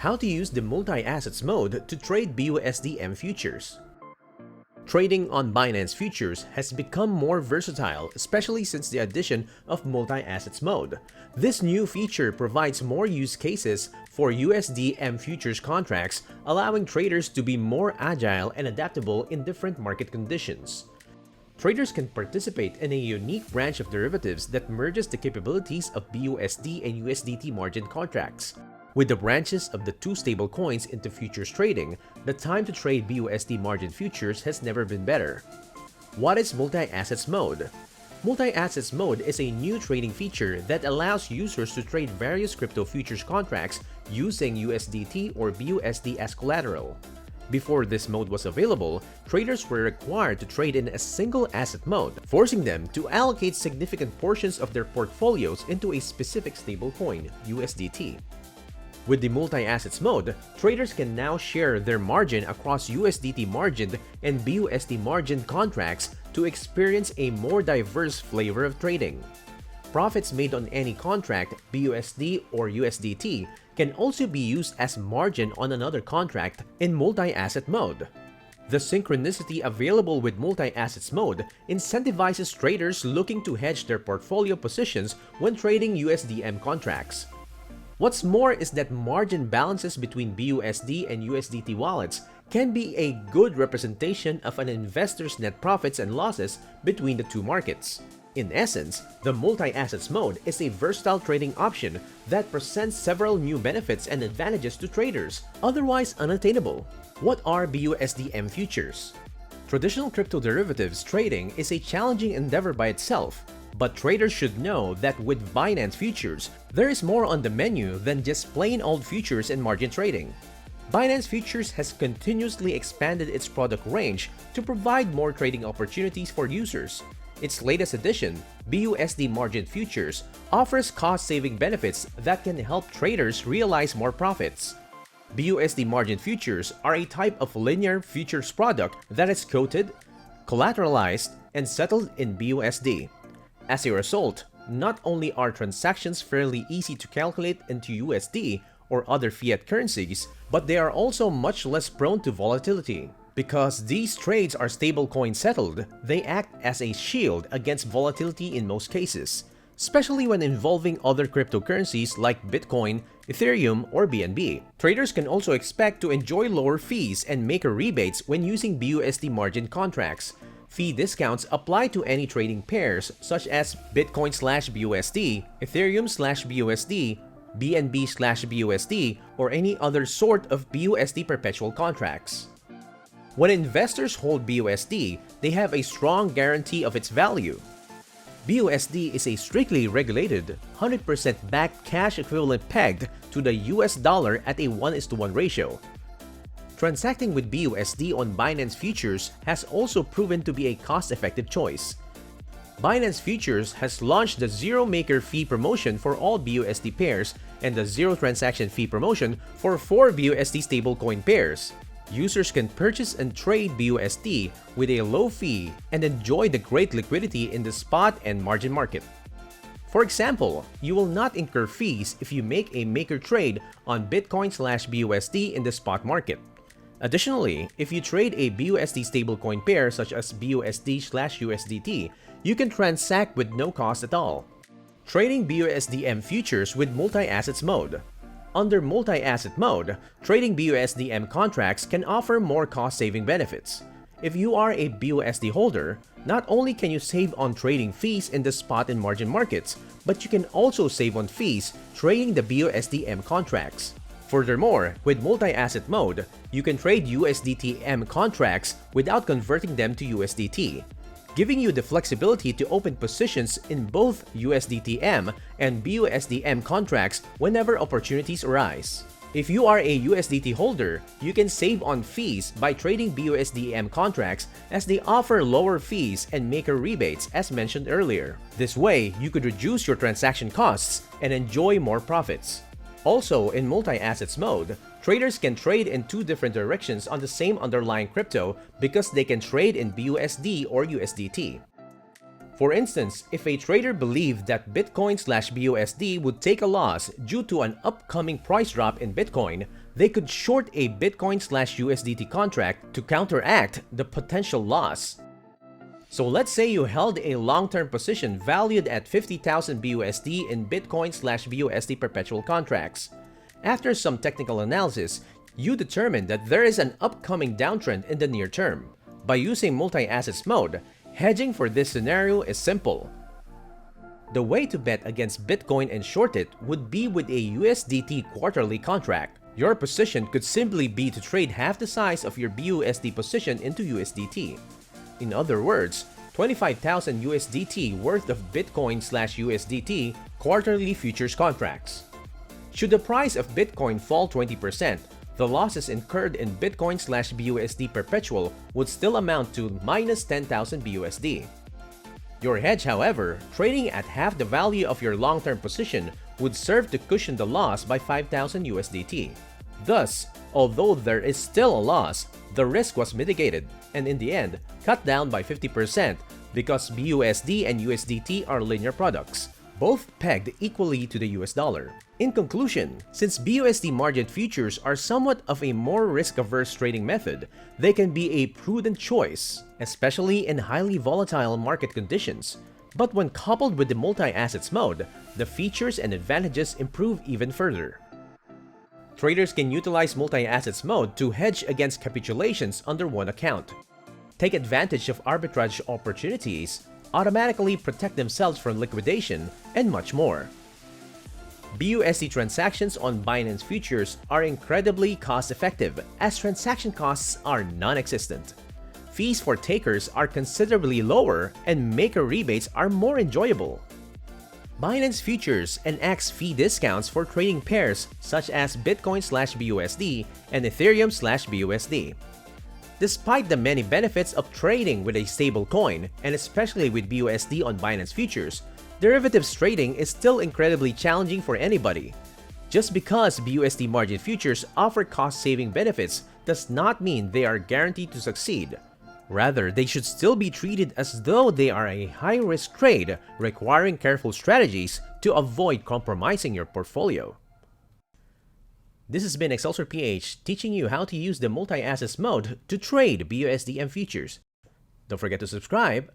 How to use the multi-assets mode to trade BUSD-M futures. Trading on Binance futures has become more versatile, especially since the addition of multi-assets mode. This new feature provides more use cases for USD-M futures contracts, allowing traders to be more agile and adaptable in different market conditions. Traders can participate in a unique branch of derivatives that merges the capabilities of BUSD and USDT margin contracts. With the branches of the two stablecoins into futures trading, the time to trade BUSD margin futures has never been better. What is multi-assets mode? Multi-assets mode is a new trading feature that allows users to trade various crypto futures contracts using USDT or BUSD as collateral. Before this mode was available, traders were required to trade in a single asset mode, forcing them to allocate significant portions of their portfolios into a specific stablecoin, USDT. With the multi-assets mode, traders can now share their margin across USDT margined and BUSD margined contracts to experience a more diverse flavor of trading. Profits made on any contract, BUSD or USDT, can also be used as margin on another contract in multi-asset mode. The synchronicity available with multi-assets mode incentivizes traders looking to hedge their portfolio positions when trading USD-M contracts. What's more is that margin balances between BUSD and USDT wallets can be a good representation of an investor's net profits and losses between the two markets. In essence, the multi-assets mode is a versatile trading option that presents several new benefits and advantages to traders, otherwise unattainable. What are BUSD-M futures? Traditional crypto derivatives trading is a challenging endeavor by itself, but traders should know that with Binance futures, there is more on the menu than just plain old futures and margin trading. Binance Futures has continuously expanded its product range to provide more trading opportunities for users. Its latest edition, BUSD Margin Futures, offers cost-saving benefits that can help traders realize more profits. BUSD Margin Futures are a type of linear futures product that is quoted, collateralized, and settled in BUSD. As a result, not only are transactions fairly easy to calculate into USD or other fiat currencies, but they are also much less prone to volatility. Because these trades are stablecoin settled, they act as a shield against volatility in most cases, especially when involving other cryptocurrencies like Bitcoin, Ethereum, or BNB. Traders can also expect to enjoy lower fees and maker rebates when using BUSD margin contracts. Fee discounts apply to any trading pairs such as Bitcoin/BUSD, Ethereum/BUSD, BNB/BUSD, or any other sort of BUSD perpetual contracts. When investors hold BUSD, they have a strong guarantee of its value. BUSD is a strictly regulated, 100% backed cash equivalent pegged to the US dollar at a 1:1 ratio. Transacting with BUSD on Binance Futures has also proven to be a cost-effective choice. Binance Futures has launched the Zero Maker Fee promotion for all BUSD pairs and the Zero Transaction Fee promotion for 4 BUSD stablecoin pairs. Users can purchase and trade BUSD with a low fee and enjoy the great liquidity in the spot and margin market. For example, you will not incur fees if you make a maker trade on Bitcoin/BUSD in the spot market. Additionally, if you trade a BUSD stablecoin pair such as BUSD/USDT, you can transact with no cost at all. Trading BUSD-M futures with multi-assets mode. Under multi-asset mode, trading BUSD-M contracts can offer more cost-saving benefits. If you are a BUSD holder, not only can you save on trading fees in the spot and margin markets, but you can also save on fees trading the BUSD-M contracts. Furthermore, with multi-asset mode, you can trade USDT-M contracts without converting them to USDT, giving you the flexibility to open positions in both USDT-M and BUSD-M contracts whenever opportunities arise. If you are a USDT holder, you can save on fees by trading BUSD-M contracts as they offer lower fees and maker rebates as mentioned earlier. This way, you could reduce your transaction costs and enjoy more profits. Also, in multi-assets mode, traders can trade in two different directions on the same underlying crypto because they can trade in BUSD or USDT. For instance, if a trader believed that Bitcoin/BUSD would take a loss due to an upcoming price drop in Bitcoin, they could short a Bitcoin/USDT contract to counteract the potential loss. So let's say you held a long-term position valued at 50,000 BUSD in Bitcoin/BUSD perpetual contracts. After some technical analysis, you determined that there is an upcoming downtrend in the near term. By using multi-assets mode, hedging for this scenario is simple. The way to bet against Bitcoin and short it would be with a USDT quarterly contract. Your position could simply be to trade half the size of your BUSD position into USDT. In other words, 25,000 USDT worth of Bitcoin/USDT quarterly futures contracts. Should the price of Bitcoin fall 20%, the losses incurred in Bitcoin/BUSD perpetual would still amount to minus 10,000 BUSD. Your hedge, however, trading at half the value of your long-term position, would serve to cushion the loss by 5,000 USDT. Thus, although there is still a loss, the risk was mitigated and in the end, cut down by 50% because BUSD and USDT are linear products, both pegged equally to the US dollar. In conclusion, since BUSD margin futures are somewhat of a more risk-averse trading method, they can be a prudent choice, especially in highly volatile market conditions. But when coupled with the multi-assets mode, the features and advantages improve even further. Traders can utilize multi-assets mode to hedge against capitulations under one account, take advantage of arbitrage opportunities, automatically protect themselves from liquidation, and much more. BUSD transactions on Binance futures are incredibly cost-effective as transaction costs are non-existent. Fees for takers are considerably lower and maker rebates are more enjoyable. Binance futures enacts fee discounts for trading pairs such as Bitcoin/BUSD and Ethereum/BUSD. Despite the many benefits of trading with a stable coin, and especially with BUSD on Binance futures, derivatives trading is still incredibly challenging for anybody. Just because BUSD margin futures offer cost-saving benefits does not mean they are guaranteed to succeed. Rather, they should still be treated as though they are a high-risk trade requiring careful strategies to avoid compromising your portfolio. This has been ExcelSor PH teaching you how to use the multi-assets mode to trade BUSD and futures. Don't forget to subscribe